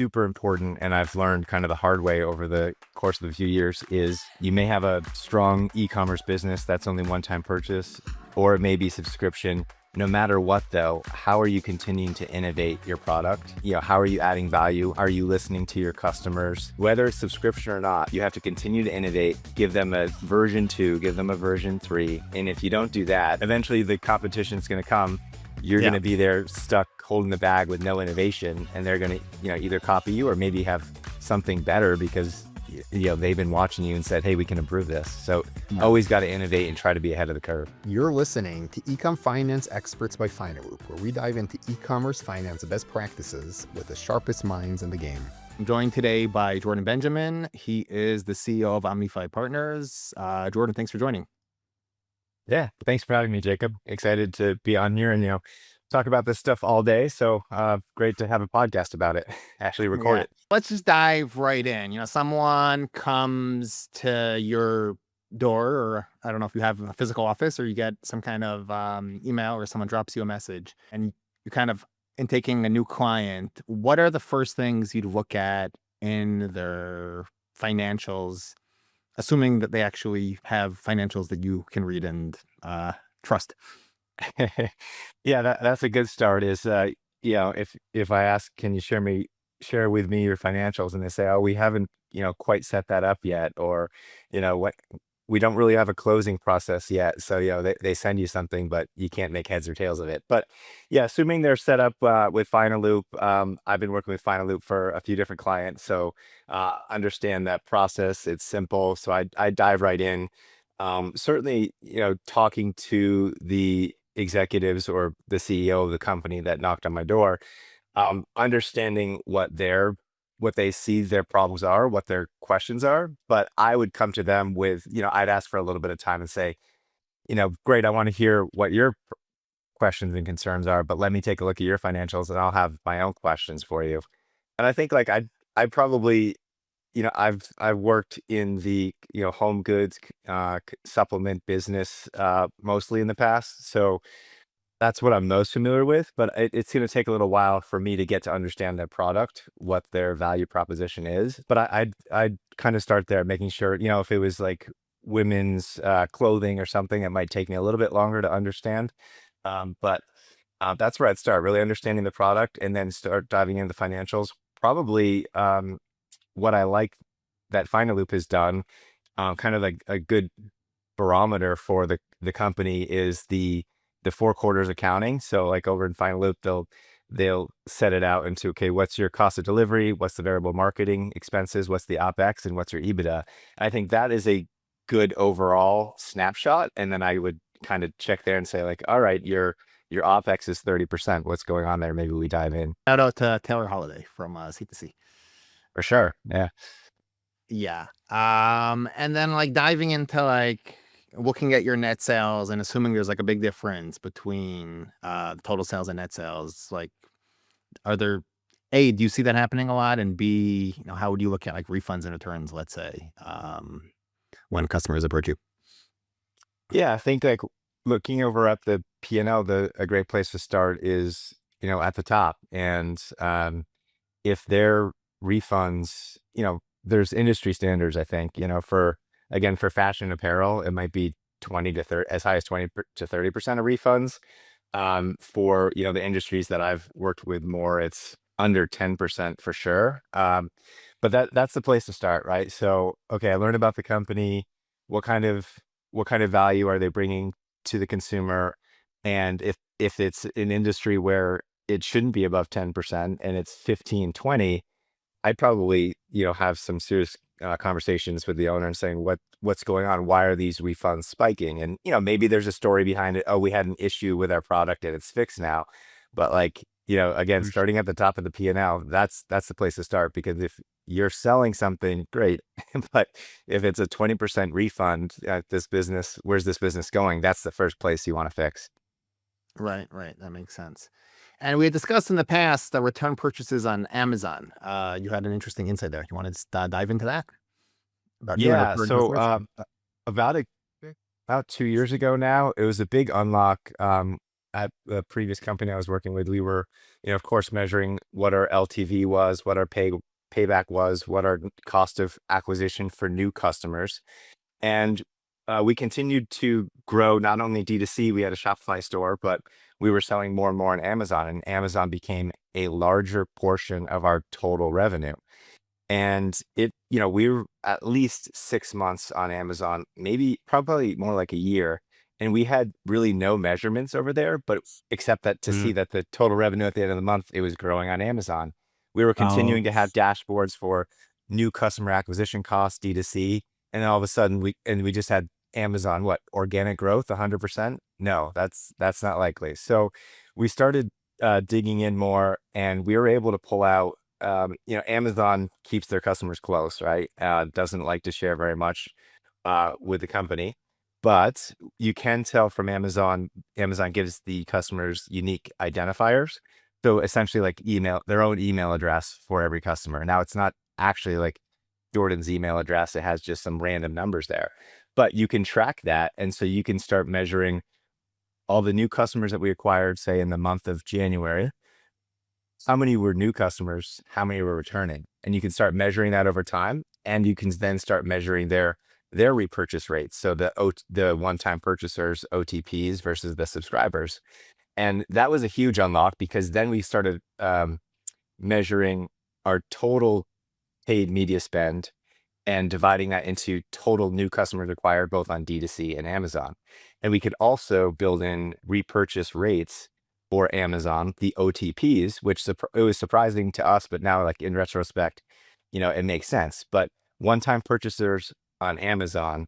super important, and I've learned kind of the hard way over the course of a few years, is you may have a strong e-commerce business that's only one-time purchase, or it may be subscription. No matter what though, how are you continuing to innovate your product? How are you adding value? Are you listening to your customers? Whether it's subscription or not, you have to continue to innovate, give them a version 2, give them a version 3. And if you don't do that, eventually the competition is going to come. You're going to be there stuck holding the bag with no innovation, and they're going to, either copy you or maybe have something better because, they've been watching you and said, hey, we can improve this. So always got to innovate and try to be ahead of the curve. You're listening to Ecom Finance Experts by Finaloop, where we dive into e-commerce finance best practices with the sharpest minds in the game. I'm joined today by Jordan Benjamin. He is the CEO of OmniFi Partners. Jordan, thanks for joining. Yeah, thanks for having me, Jacob. Excited to be on here and, talk about this stuff all day. So great to have a podcast about it, actually record it. Let's just dive right in. Someone comes to your door, or I don't know if you have a physical office or you get some kind of email or someone drops you a message and you're kind of intaking a new client. What are the first things you'd look at in their financials, assuming that they actually have financials that you can read and trust? Yeah, that's a good start. Is if I ask, can you share with me your financials, and they say, oh, we haven't quite set that up yet, or what, we don't really have a closing process yet. So they send you something, but you can't make heads or tails of it. But yeah, assuming they're set up with Finaloop, I've been working with Finaloop for a few different clients, so understand that process. It's simple, so I dive right in. Certainly, talking to the executives or the CEO of the company that knocked on my door, understanding what they see their problems are, what their questions are. But I would come to them with, I'd ask for a little bit of time and say, great, I want to hear what your questions and concerns are, but let me take a look at your financials and I'll have my own questions for you. And I think I probably, I've worked in the, home goods supplement business mostly in the past. So that's what I'm most familiar with, but it's going to take a little while for me to get to understand their product, what their value proposition is. But I'd kind of start there, making sure, if it was like women's clothing or something, it might take me a little bit longer to understand. But that's where I'd start, really understanding the product and then start diving into the financials. Probably what I like that Finaloop has done, kind of like a good barometer for the company, is the 4 quarters accounting. So like over in Finaloop, they'll set it out into, okay, what's your cost of delivery? What's the variable marketing expenses? What's the OpEx? And what's your EBITDA? I think that is a good overall snapshot. And then I would kind of check there and say like, all right, your OpEx is 30%. What's going on there? Maybe we dive in. Shout out to Taylor Holiday from C2C. For sure. Yeah. Yeah. And then like diving into like looking at your net sales and assuming there's like a big difference between total sales and net sales, like do you see that happening a lot? And B, how would you look at like refunds and returns, let's say, when customers approach you? Yeah, I think like looking over at the P&L, a great place to start is, at the top. And if their refunds, there's industry standards, I think, for fashion apparel, it might be 20 to 30, as high as 20 to 30% of refunds. For, the industries that I've worked with more, it's under 10% for sure. But that's the place to start, right? So, okay, I learned about the company. What kind of value are they bringing to the consumer? And if it's an industry where it shouldn't be above 10% and it's 15, 20, I'd probably, have some serious conversations with the owner and saying, what's going on? Why are these refunds spiking? And, maybe there's a story behind it. Oh, we had an issue with our product and it's fixed now. But like, again, starting at the top of the P&L, that's the place to start, because if you're selling something, great. But if it's a 20% refund at this business, where's this business going? That's the first place you want to fix. Right. That makes sense. And we had discussed in the past the return purchases on Amazon. You had an interesting insight there. You want to dive into that? Yeah. So about 2 years ago now, it was a big unlock. At the previous company I was working with, we were of course, measuring what our LTV was, what our payback was, what our cost of acquisition for new customers. And we continued to grow not only D2C, we had a Shopify store, but we were selling more and more on Amazon, and Amazon became a larger portion of our total revenue. And we were at least 6 months on Amazon, maybe probably more like a year. And we had really no measurements over there, but except that to see Mm. that the total revenue at the end of the month, it was growing on Amazon. We were Oh, continuing to have dashboards for new customer acquisition costs, D2C. And then all of a sudden we just had Amazon, what, organic growth, 100%? No, that's not likely. So we started digging in more, and we were able to pull out Amazon keeps their customers close, right? Doesn't like to share very much with the company, but you can tell from Amazon. Amazon gives the customers unique identifiers. So essentially, like their own email address for every customer. Now, it's not actually like Jordan's email address. It has just some random numbers there, but you can track that. And so you can start measuring all the new customers that we acquired, say in the month of January. How many were new customers? How many were returning? And you can start measuring that over time, and you can then start measuring their repurchase rates. So the one-time purchasers, OTPs versus the subscribers. And that was a huge unlock, because then we started measuring our total paid media spend and dividing that into total new customers acquired both on D2C and Amazon. And we could also build in repurchase rates for Amazon, the OTPs, which it was surprising to us, but now, like, in retrospect, it makes sense. But one-time purchasers on Amazon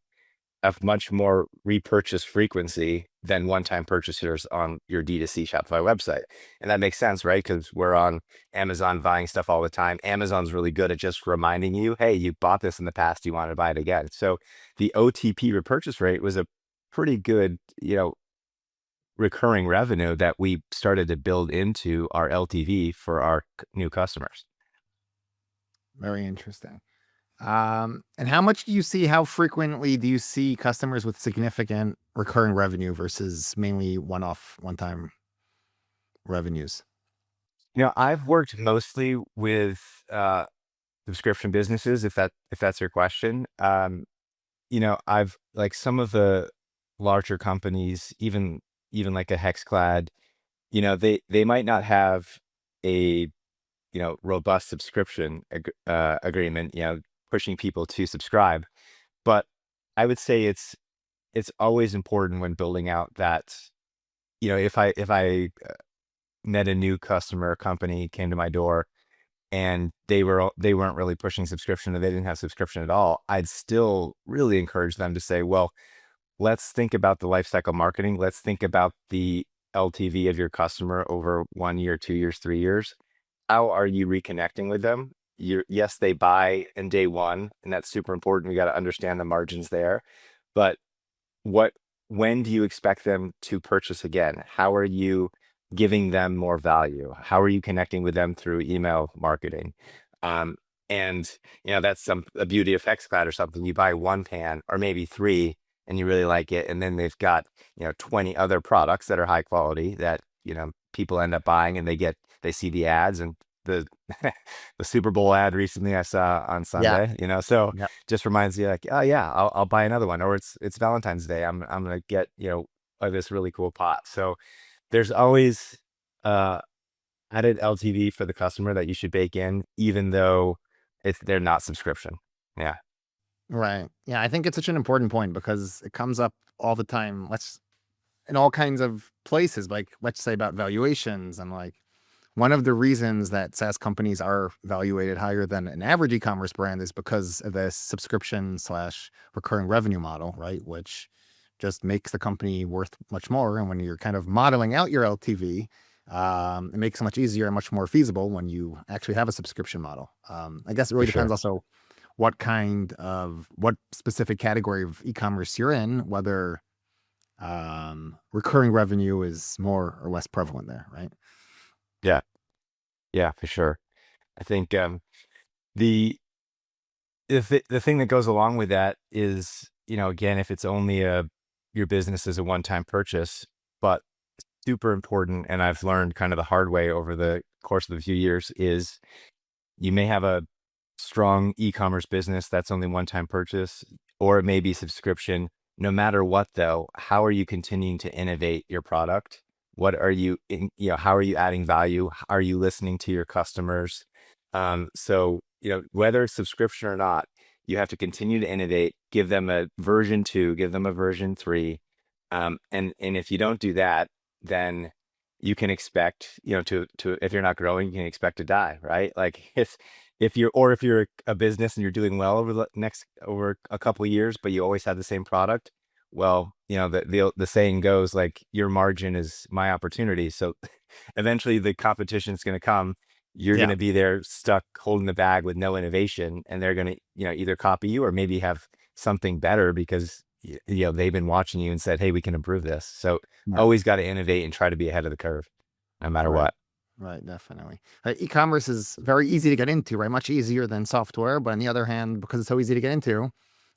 have much more repurchase frequency than one-time purchasers on your D2C Shopify website. And that makes sense, right? Because we're on Amazon buying stuff all the time. Amazon's really good at just reminding you, hey, you bought this in the past, you want to buy it again. So the OTP repurchase rate was a pretty good, recurring revenue that we started to build into our LTV for our new customers. very interesting. And how frequently do you see customers with significant recurring revenue versus mainly one-time revenues? I've worked mostly with subscription businesses, if that's your question. I've like some of the larger companies, even like a Hexclad, they might not have a robust subscription agreement, pushing people to subscribe. But I would say it's always important when building out that, if I met a new customer company came to my door, and they weren't really pushing subscription, or they didn't have subscription at all, I'd still really encourage them to say, well, let's think about the lifecycle marketing. Let's think about the LTV of your customer over 1 year, 2 years, 3 years. How are you reconnecting with them? Yes, they buy in day one, and that's super important. We got to understand the margins there. But what when do you expect them to purchase again? How are you giving them more value? How are you connecting with them through email marketing? Um, and that's a beauty of Hexclad or something. You buy one pan or maybe three, and you really like it, and then they've got 20 other products that are high quality that people end up buying, and they see the ads, and the the Super Bowl ad recently I saw on Yeah. Sunday, so Yeah. just reminds you, like, oh yeah, I'll buy another one. Or it's Valentine's Day, I'm gonna get this really cool pot. So there's always uh added LTV for the customer that you should bake in, even though they're not subscription. Yeah, Right. Yeah, I think it's such an important point because it comes up all the time. In all kinds of places, like let's say about valuations. And like one of the reasons that SaaS companies are valuated higher than an average e-commerce brand is because of this subscription slash recurring revenue model, right? Which just makes the company worth much more. And when you're kind of modeling out your LTV, it makes it much easier and much more feasible when you actually have a subscription model. I guess it for really depends sure. also what specific category of e-commerce you're in, whether recurring revenue is more or less prevalent there, right? Yeah, yeah, for sure. I think the the thing that goes along with that is, again, if it's only your business is a one-time purchase, but super important, and I've learned kind of the hard way over the course of a few years, is you may have a strong e-commerce business that's only one-time purchase, or it may be subscription. No matter what, though, how are you continuing to innovate your product? What are you how are you adding value? Are you listening to your customers? So, whether it's subscription or not, you have to continue to innovate, give them a version 2, give them a version 3. And if you don't do that, then you can expect, to if you're not growing, you can expect to die, right? Like if you're a business and you're doing well over a couple of years, but you always have the same product, well, the saying goes like your margin is my opportunity. So eventually the competition is going to come. You're going Yeah. to be there stuck holding the bag with no innovation, and they're going to, either copy you or maybe have something better because they've been watching you and said, "Hey, we can improve this." So Right. always got to innovate and try to be ahead of the curve, no matter Right. what. Right. Definitely. E-commerce is very easy to get into, right? Much easier than software. But on the other hand, because it's so easy to get into,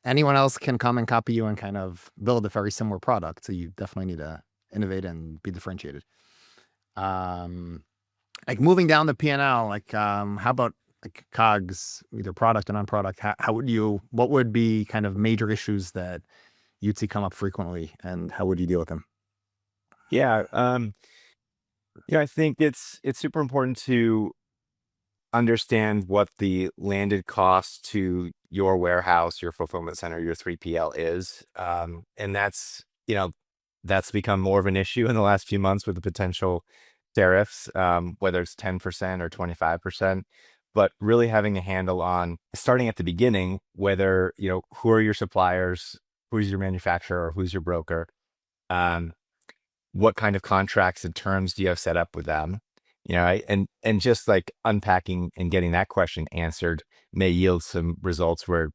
anyone else can come and copy you and kind of build a very similar product. So you definitely need to innovate and be differentiated. Um, like moving down the P&L, like how about like COGS, either product or non-product? How would you? What would be kind of major issues that you'd see come up frequently, and how would you deal with them? Yeah, I think it's super important to understand what the landed cost to your warehouse, your fulfillment center, your 3PL is. And that's become more of an issue in the last few months with the potential tariffs, whether it's 10% or 25%. But really having a handle on starting at the beginning, whether, who are your suppliers, who's your manufacturer, or who's your broker, um, what kind of contracts and terms do you have set up with them? And just like unpacking and getting that question answered may yield some results where,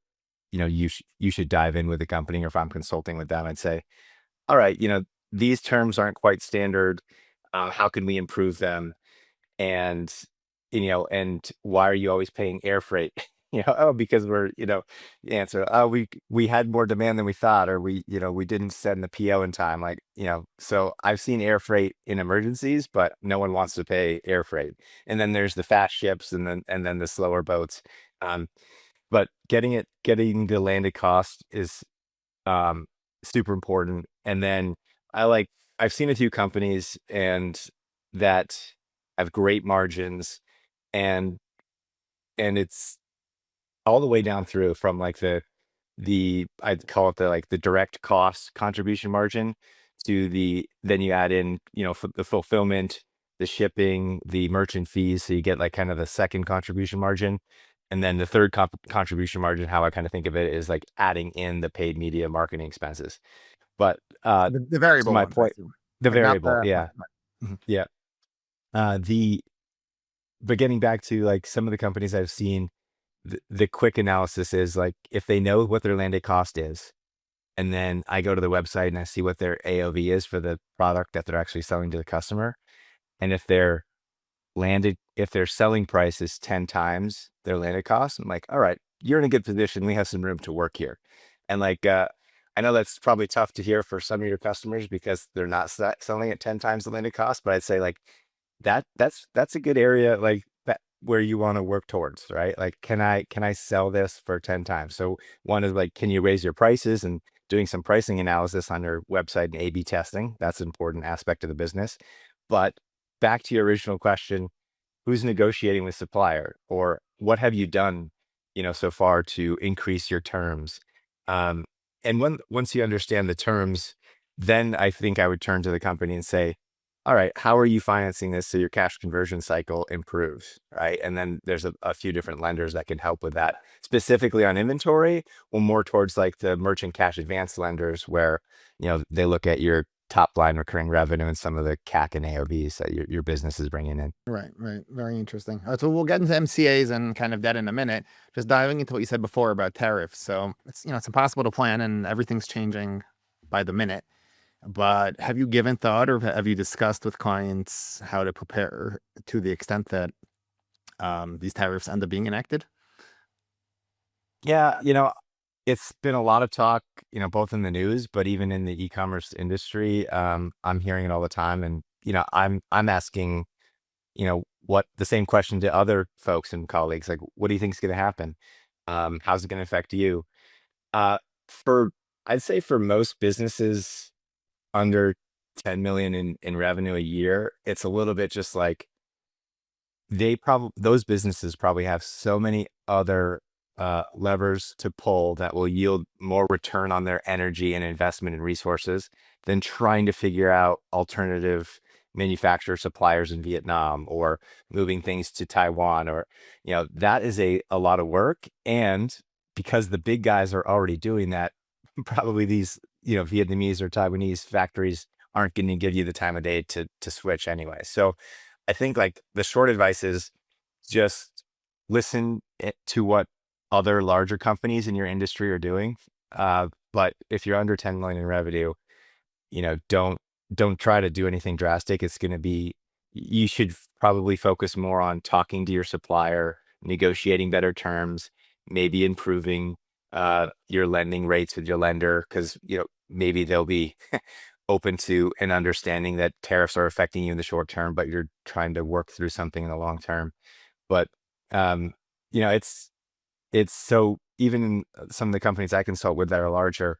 you should dive in with the company. Or if I'm consulting with them, I'd say, all right, these terms aren't quite standard. How can we improve them? And and why are you always paying air freight? Oh, because we're, the answer, oh, we had more demand than we thought, or we didn't send the PO in time. Like, so I've seen air freight in emergencies, but no one wants to pay air freight. And then there's the fast ships, and then the slower boats. Um, but getting the landed cost is um super important. And then I like I've seen a few companies and that have great margins, and it's all the way down through from like the I'd call it the direct cost contribution margin to then you add in, the fulfillment, the shipping, the merchant fees. So you get like kind of the second contribution margin. And then the third contribution margin, how I kind of think of it, is like adding in the paid media marketing expenses. But The to variable my ones, I point, assume. the Like not variable, the yeah, right, right. Mhm. yeah. The But getting back to like some of the companies I've seen, the quick analysis is like if they know what their landed cost is, and then I go to the website and I see what their AOV is for the product that they're actually selling to the customer. And if their selling price is 10 times their landed cost, I'm like, all right, you're in a good position. We have some room to work here. And like, I know that's probably tough to hear for some of your customers because they're not selling at 10 times the landed cost. But I'd say like that's a good area like that where you want to work towards, right? Like, can I sell this for 10 times? So one is like, can you raise your prices, and doing some pricing analysis on your website and A/B testing. That's an important aspect of the business. But back to your original question, who's negotiating with supplier, or what have you done, so far to increase your terms? Um, and once you understand the terms, then I think I would turn to the company and say, all right, how are you financing this so your cash conversion cycle improves, right? And then there's a few different lenders that can help with that, specifically on inventory, or more towards like the merchant cash advance lenders, where they look at your top line recurring revenue and some of the CAC and AOVs that your business is bringing in. Right, right. Very interesting. So we'll get into MCAs and kind of that in a minute. Just diving into what you said before about tariffs. So it's impossible to plan and everything's changing by the minute. But have you given thought or have you discussed with clients how to prepare to the extent that these tariffs end up being enacted? Yeah, it's been a lot of talk, both in the news, but even in the e-commerce industry. I'm hearing it all the time, and I'm asking, what the same question to other folks and colleagues, like, what do you think is going to happen? How's it going to affect you? Uh, for I'd say for most businesses under 10 million in revenue a year, it's a little bit just like those businesses probably have so many other levers to pull that will yield more return on their energy and investment and resources than trying to figure out alternative manufacturer suppliers in Vietnam or moving things to Taiwan, or that is a lot of work. And because the big guys are already doing that, probably these Vietnamese or Taiwanese factories aren't going to give you the time of day to switch anyway. So I think like the short advice is just listen to what other larger companies in your industry are doing. But if you're under 10 million in revenue, don't try to do anything drastic. It's going to be, you should probably focus more on talking to your supplier, negotiating better terms, maybe improving your lending rates with your lender, because maybe they'll be open to and understanding that tariffs are affecting you in the short term, but you're trying to work through something in the long term. But um, it's so even in some of the companies I consult with that are larger,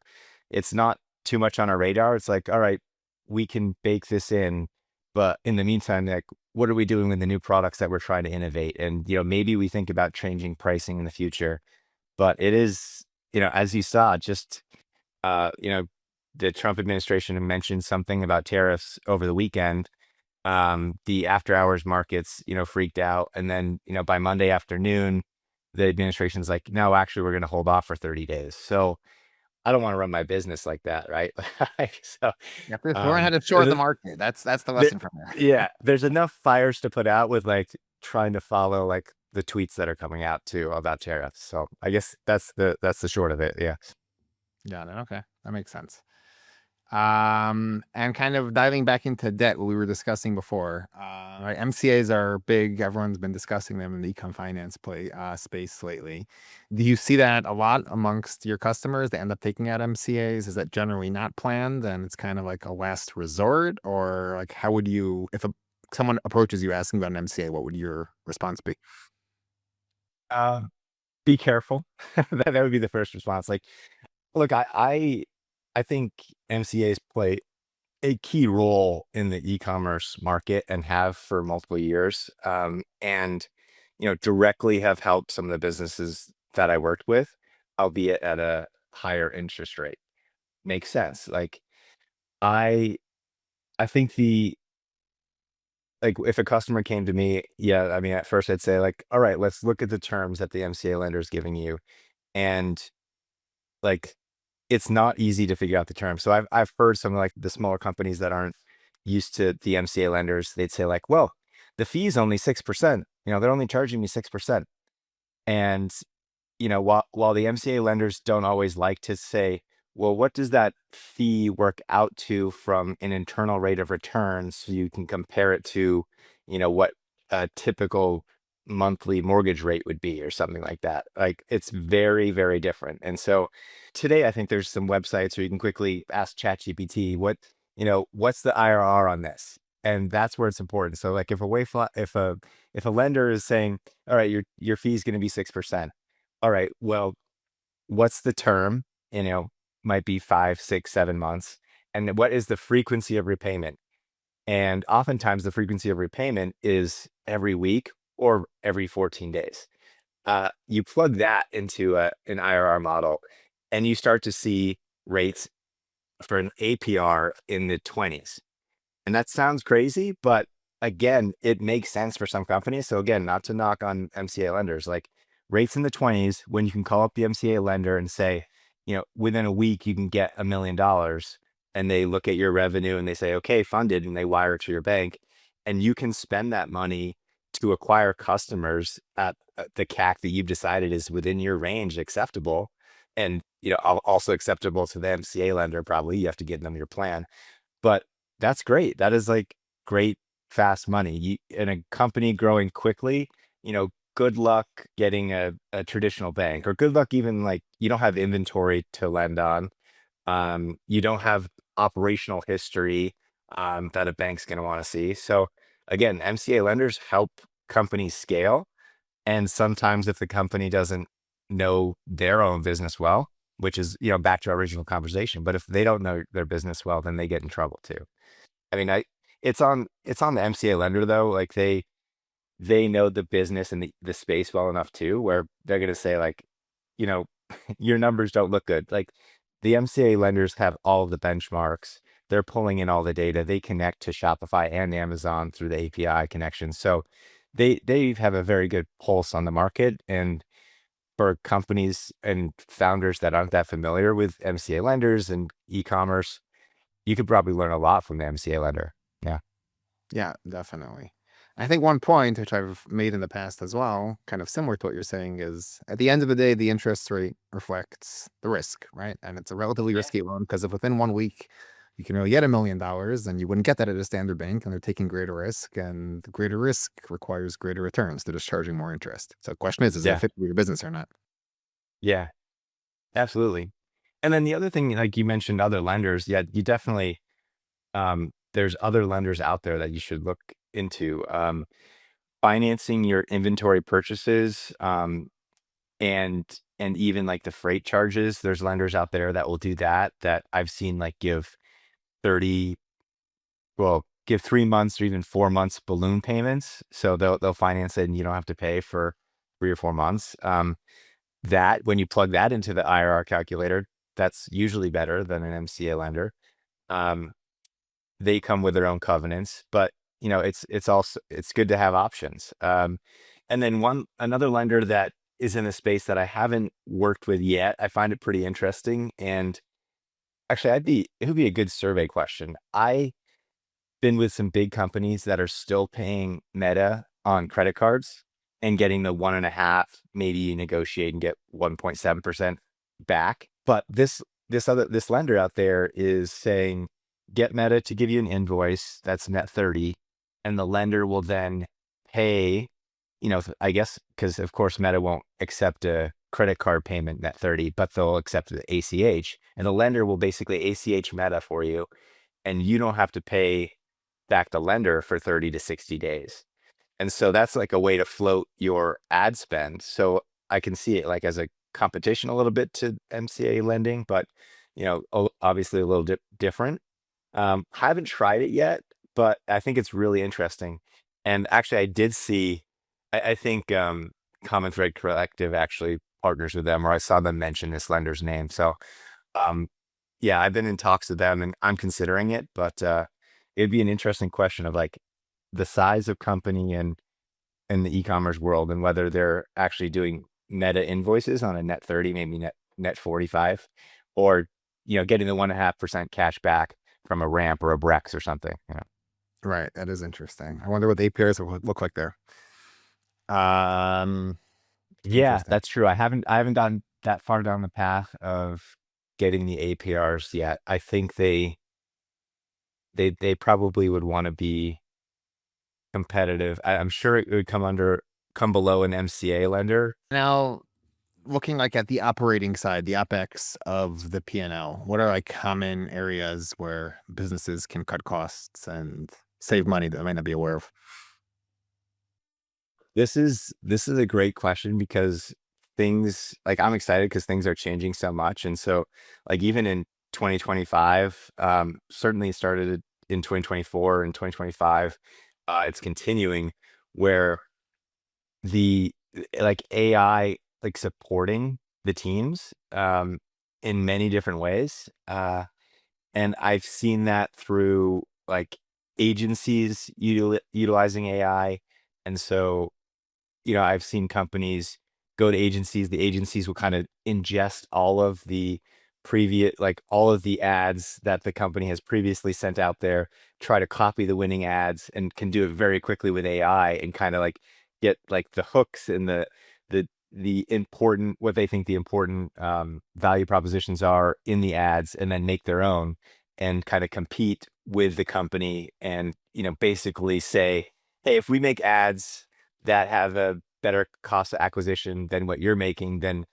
it's not too much on our radar. It's like, all right, we can bake this in, but in the meantime, like, what are we doing with the new products that we're trying to innovate? And maybe we think about changing pricing in the future. But it is, as you saw, just the Trump administration mentioned something about tariffs over the weekend. The after hours markets, freaked out. And then, by Monday afternoon, the administration's like, no, actually, we're going to hold off for 30 days. So I don't want to run my business like that. Right. So, You have to learn how um, to short the market. That's the the, lesson from there. yeah, there's enough fires to put out with like trying to follow like the tweets that are coming out too about tariffs. So I guess that's the short of it. Yeah. Got it. Okay, that makes sense. And kind of diving back into debt, what we were discussing before, right? MCAs are big. Everyone's been discussing them in the econ finance space lately. Do you see that a lot amongst your customers? They end up taking out MCAs. Is that generally not planned and it's kind of like a last resort, or like how would you, if someone approaches you asking about an MCA, what would your response be? Um, be careful. That would be the first response. Like, look, I think MCAs play a key role in the e-commerce market and have for multiple years. And directly have helped some of the businesses that I worked with, albeit at a higher interest rate. Makes sense. Like I I think the like if a customer came to me, yeah, I mean, at first I'd say like, all right, let's look at the terms that the MCA lender is giving you. And like it's not easy to figure out the terms. So I've heard some like the smaller companies that aren't used to the MCA lenders, they'd say like, well, the fee is only 6%. They're only charging me 6%. And while the MCA lenders don't always like to say, well, what does that fee work out to from an internal rate of return so you can compare it to, what a typical monthly mortgage rate would be or something like that. Like it's very, very different. And so today I think there's some websites where you can quickly ask ChatGPT, what's the IRR on this? And that's where it's important. So like if a way if a lender is saying, all right, your fee is going to be 6%. All right, well, what's the term? Might be 5, 6, 7 months. And what is the frequency of repayment? And oftentimes the frequency of repayment is every week or every 14 days. You plug that into an IRR model and you start to see rates for an APR in the 20s. And that sounds crazy, but again, it makes sense for some companies. So again, not to knock on MCA lenders, like rates in the 20s when you can call up the MCA lender and say, within a week you can get $1 million, and they look at your revenue and they say, okay, funded, and they wire it to your bank, and you can spend that money to acquire customers at the CAC that you've decided is within your range acceptable, and also acceptable to the MCA lender. Probably you have to get them your plan, but that's great. That is like great, fast money. In a company growing quickly, good luck getting a traditional bank, or good luck even like you don't have inventory to lend on. You don't have operational history that a bank's going to want to see. So again, MCA lenders help companies scale. And sometimes if the company doesn't know their own business well, which is, back to our original conversation, but if they don't know their business well, then they get in trouble too. I mean, it's on the MCA lender though. Like they know the business and the space well enough too, where they're going to say like, you know, your numbers don't look good. Like the MCA lenders have all of the benchmarks. They're pulling in all the data. They connect to Shopify and Amazon through the API connection. So they have a very good pulse on the market. And for companies and founders that aren't that familiar with MCA lenders and e-commerce, you could probably learn a lot from the MCA lender. Yeah. Yeah, definitely. I think one point, which I've made in the past as well, kind of similar to what you're saying, is at the end of the day, the interest rate reflects the risk, right? And it's a relatively Yeah. risky loan because if within 1 week you can really get $1 million, and you wouldn't get that at a standard bank, and they're taking greater risk, and the greater risk requires greater returns. They're just charging more interest. So the question is it Yeah. fit with your business or not? Yeah. Absolutely. And then the other thing, like you mentioned, other lenders. Yeah, you definitely. There's other lenders out there that you should look into. Financing your inventory purchases, and even like the freight charges. There's lenders out there that will do that. That I've seen like give 30, well, give 3 months or even 4 months balloon payments. So they'll finance it, and you don't have to pay for 3 or 4 months. That when you plug that into the IRR calculator, that's usually better than an MCA lender. Um, they come with their own covenants, but it's also it's good to have options. And then another lender that is in a space that I haven't worked with yet, I find it pretty interesting. And actually, it would be a good survey question. I been with some big companies that are still paying Meta on credit cards and getting the 1.5, maybe you negotiate and get 1.7% back. But this lender out there is saying, get Meta to give you an invoice that's net 30, and the lender will then pay, I guess, because of course Meta won't accept a credit card payment net 30, but they'll accept the ACH, and the lender will basically ACH Meta for you, and you don't have to pay back the lender for 30 to 60 days. And so that's like a way to float your ad spend. So I can see it like as a competition a little bit to MCA lending, but obviously a little different. Haven't tried it yet, but I think it's really interesting. And actually, I did see, I think Common Thread Collective actually partners with them, or I saw them mention this lender's name. So um, yeah, I've been in talks with them, and I'm considering it, but it'd be an interesting question of like the size of company and in the e-commerce world, and whether they're actually doing Meta invoices on a net 30, maybe net 45, or getting the 1.5% cash back from a ramp or a Brex or something. Right. That is interesting. I wonder what the APIs would look like there. Um, Yeah, Interesting. that's true. I haven't gotten that far down the path of getting the APRs yet. I think they probably would want to be competitive. I'm sure it would come below an MCA lender. Now, looking like at the operating side, the OpEx of the P&L, what are like common areas where businesses can cut costs and save money that I might not be aware of? This is a great question, because things like I'm excited because things are changing so much. And so like even in 2025, certainly it started in 2024 and 2025, it's continuing, where the like AI like supporting the teams in many different ways. And I've seen that through like agencies utilizing AI. And so I've seen companies go to agencies. The agencies will kind of ingest all of the all of the ads that the company has previously sent out there, try to copy the winning ads, and can do it very quickly with AI, and kind of like get like the hooks and the important, what they think the important value propositions are in the ads, and then make their own, and kind of compete with the company, and basically say, hey, if we make ads that have a better cost of acquisition than what you're making, then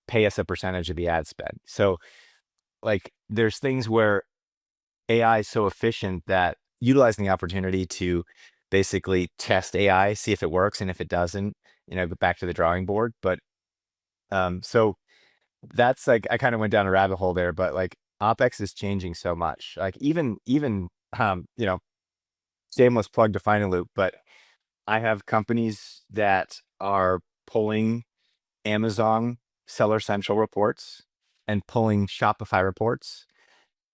pay us a percentage of the ad spend. So like there's things where AI is so efficient that utilizing the opportunity to basically test AI, see if it works, and if it doesn't, go back to the drawing board. But so that's like I kind of went down a rabbit hole there, but like OpEx is changing so much. Like even shameless plug to Finaloop, but I have companies that are pulling Amazon Seller Central reports and pulling Shopify reports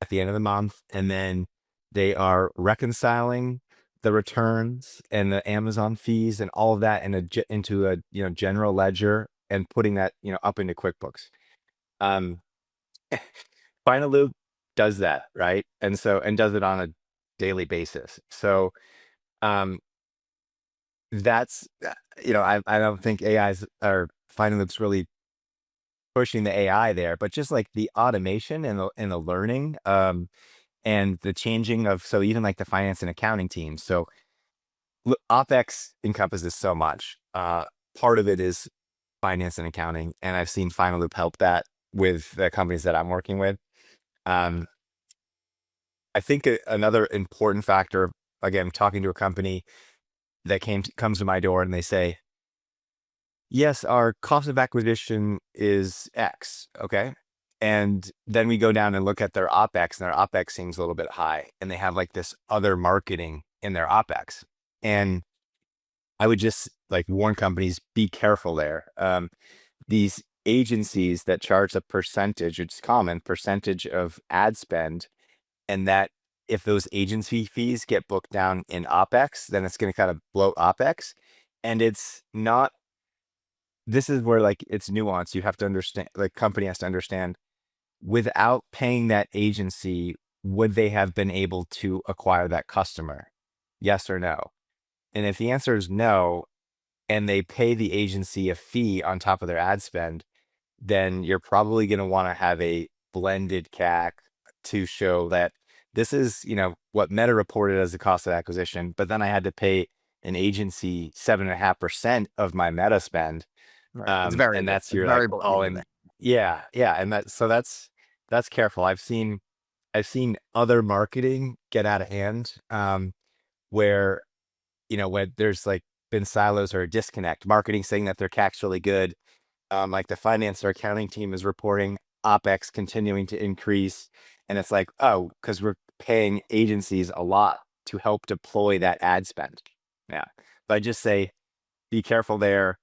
at the end of the month, and then they are reconciling the returns and the Amazon fees and all of that into a general ledger and putting that up into QuickBooks. Um, Finaloop does that, right? And does it on a daily basis. So um, that's I don't think AI's or Finaloop's really pushing the AI there, but just like the automation and the learning, and the changing of so even like the finance and accounting teams. So OpEx encompasses so much. Part of it is finance and accounting, and I've seen Finaloop help that with the companies that I'm working with. Um, I think another important factor, again, talking to a company that comes to my door and they say, yes, our cost of acquisition is X. Okay. And then we go down and look at their OpEx, and their OpEx seems a little bit high. And they have like this other marketing in their OpEx. And I would just like warn companies, be careful there. These agencies that charge a percentage, it's common percentage of ad spend, and that if those agency fees get booked down in OpEx, then it's going to kind of bloat OpEx. And it's not, this is where like it's nuanced. You have to understand, like company has to understand, without paying that agency, would they have been able to acquire that customer? Yes or no? And if the answer is no, and they pay the agency a fee on top of their ad spend, then you're probably going to want to have a blended CAC to show that this is, what Meta reported as the cost of acquisition, but then I had to pay an agency 7.5% of my Meta spend. Right. It's And variable. that's It's your like variable at the all end of the in. day. Yeah. Yeah. And that's careful. I've seen other marketing get out of hand, where, when there's like been silos or a disconnect, marketing saying that their CAC's really good. Like the finance or accounting team is reporting OpEx continuing to increase. And it's like, oh, because we're paying agencies a lot to help deploy that ad spend. Yeah. But I just say, be careful there.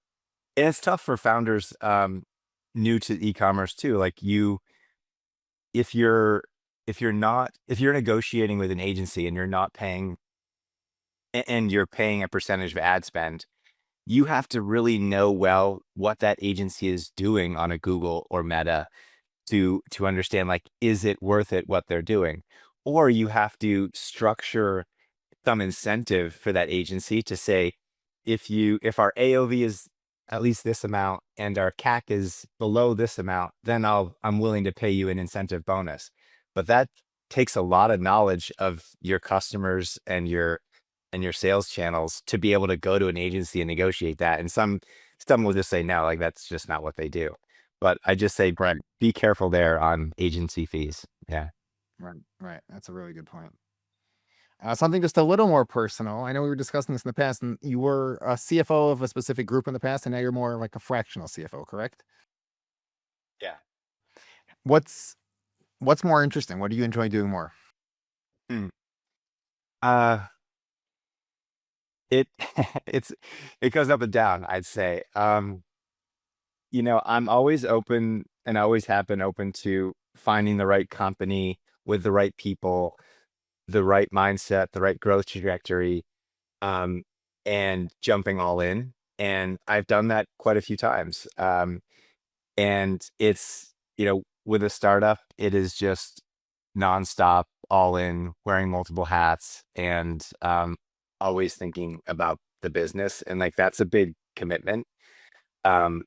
And it's tough for founders, new to e-commerce too. Like if you're, if you're negotiating with an agency and you're not paying, and you're paying a percentage of ad spend, you have to really know well what that agency is doing on a Google or Meta to understand, like, is it worth it what they're doing? Or you have to structure some incentive for that agency to say, if our AOV is at least this amount and our CAC is below this amount, then I'm willing to pay you an incentive bonus. But that takes a lot of knowledge of your customers and your sales channels to be able to go to an agency and negotiate that. And some will just say no, like that's just not what they do. But I just say Right. be careful there on agency fees. Yeah. Right. Right. That's a really good point. Something just a little more personal. I know we were discussing this in the past, and you were a CFO of a specific group in the past, and now you're more like a fractional CFO, correct? Yeah. What's what's more interesting? What do you enjoy doing more? Hmm. Uh, it it's it goes up and down, I'd say. I'm always open and always have been open to finding the right company with the right people, the right mindset, the right growth trajectory, um, and jumping all in. And I've done that quite a few times. And it's, with a startup, it is just nonstop, all in, wearing multiple hats, and always thinking about the business. And like that's a big commitment. Um,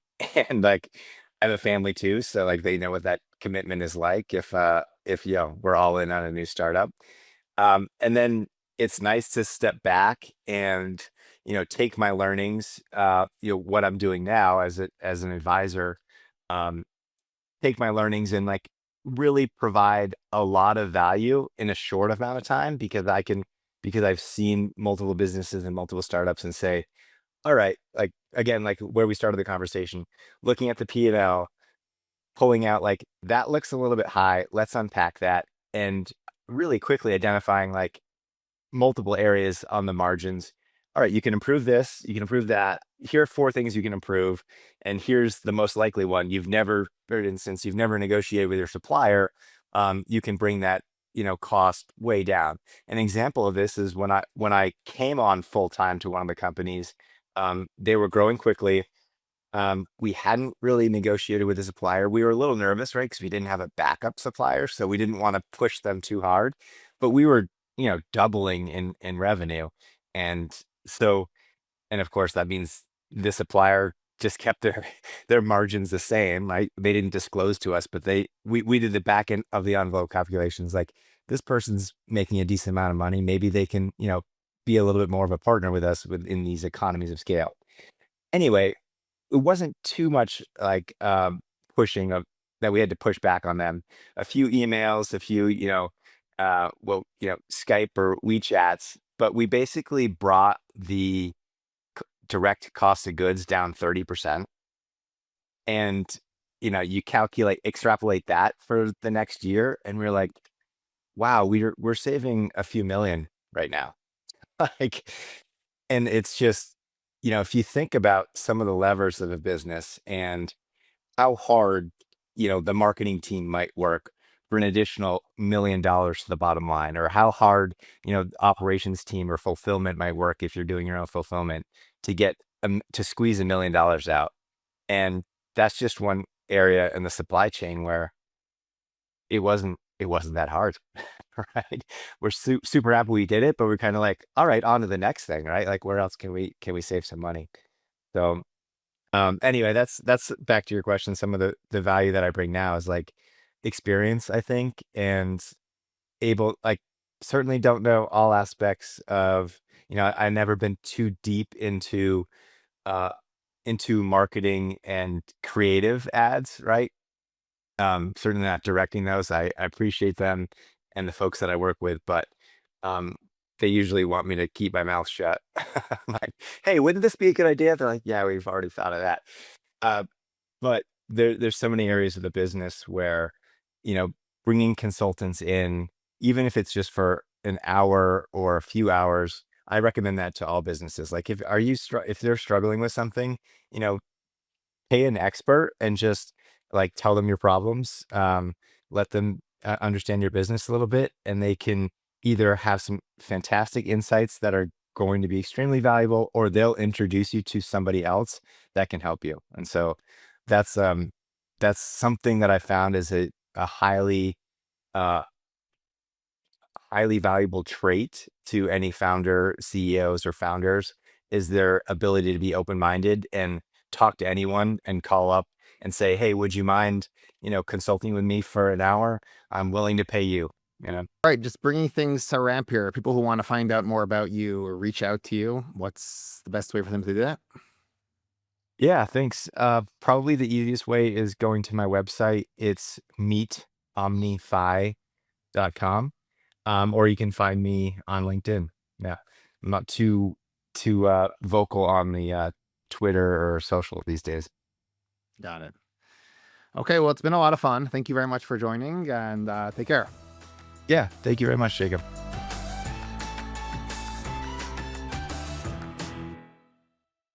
and like I have a family too, so like they know what that commitment is like if we're all in on a new startup. And then it's nice to step back and take my learnings, what I'm doing now as an advisor, um, take my learnings and like really provide a lot of value in a short amount of time because I've seen multiple businesses and multiple startups and say, all right, like again, like where we started the conversation, looking at the P&L, pulling out like that looks a little bit high. Let's unpack that and really quickly identifying like multiple areas on the margins. All right, you can improve this, you can improve that. Here are four things you can improve. And here's the most likely one. For instance, you've never negotiated with your supplier. You can bring that, cost way down. An example of this is when I came on full time to one of the companies, they were growing quickly. We hadn't really negotiated with the supplier. We were a little nervous, right? Because we didn't have a backup supplier, so we didn't want to push them too hard. But we were, doubling in revenue, and so, and of course, that means the supplier just kept their their margins the same, right? They didn't disclose to us, but we did the back end of the envelope calculations. Like this person's making a decent amount of money. Maybe they can, be a little bit more of a partner with us within these economies of scale. Anyway, it wasn't too much like pushing of that we had to push back on them. A few emails, a few, Skype or WeChats, but we basically brought the direct cost of goods down 30%. And, you extrapolate that for the next year, and we're like, wow, we're saving a few million right now. Like, and it's just, if you think about some of the levers of a business and how hard, the marketing team might work for an additional $1 million to the bottom line, or how hard, the operations team or fulfillment might work if you're doing your own fulfillment to get to squeeze $1 million out. And that's just one area in the supply chain where it wasn't that hard, right? We're super happy we did it, but we're kind of like, all right, on to the next thing, right? Like, where else can we save some money? So, anyway, that's back to your question. Some of the value that I bring now is like experience, I think, and like certainly don't know all aspects of, I've never been too deep uh into marketing and creative ads, right? Certainly not directing those. I appreciate them and the folks that I work with, but they usually want me to keep my mouth shut. Like, hey, wouldn't this be a good idea? They're like, yeah, we've already thought of that. Uh, but there's so many areas of the business where, you know, bringing consultants in, even if it's just for an hour or a few hours, I recommend that to all businesses. Like, if they're struggling with something, you know, pay an expert and just like tell them your problems. Let them understand your business a little bit, and they can either have some fantastic insights that are going to be extremely valuable, or they'll introduce you to somebody else that can help you. And so that's um that's something that I found is a uh highly valuable trait to any founder, CEOs or founders, is their ability to be open-minded and talk to anyone and call up and say, "Hey, would you mind, consulting with me for an hour? I'm willing to pay you." You know? All right, just bringing things to ramp here. People who want to find out more about you or reach out to you, what's the best way for them to do that? Yeah, thanks. Probably the easiest way is going to my website. It's meetomnifi.com. Or you can find me on LinkedIn. Yeah, I'm not too vocal on the Twitter or social these days. Got it. Okay, well, it's been a lot of fun. Thank you very much for joining, and take care. Yeah, thank you very much, Jacob.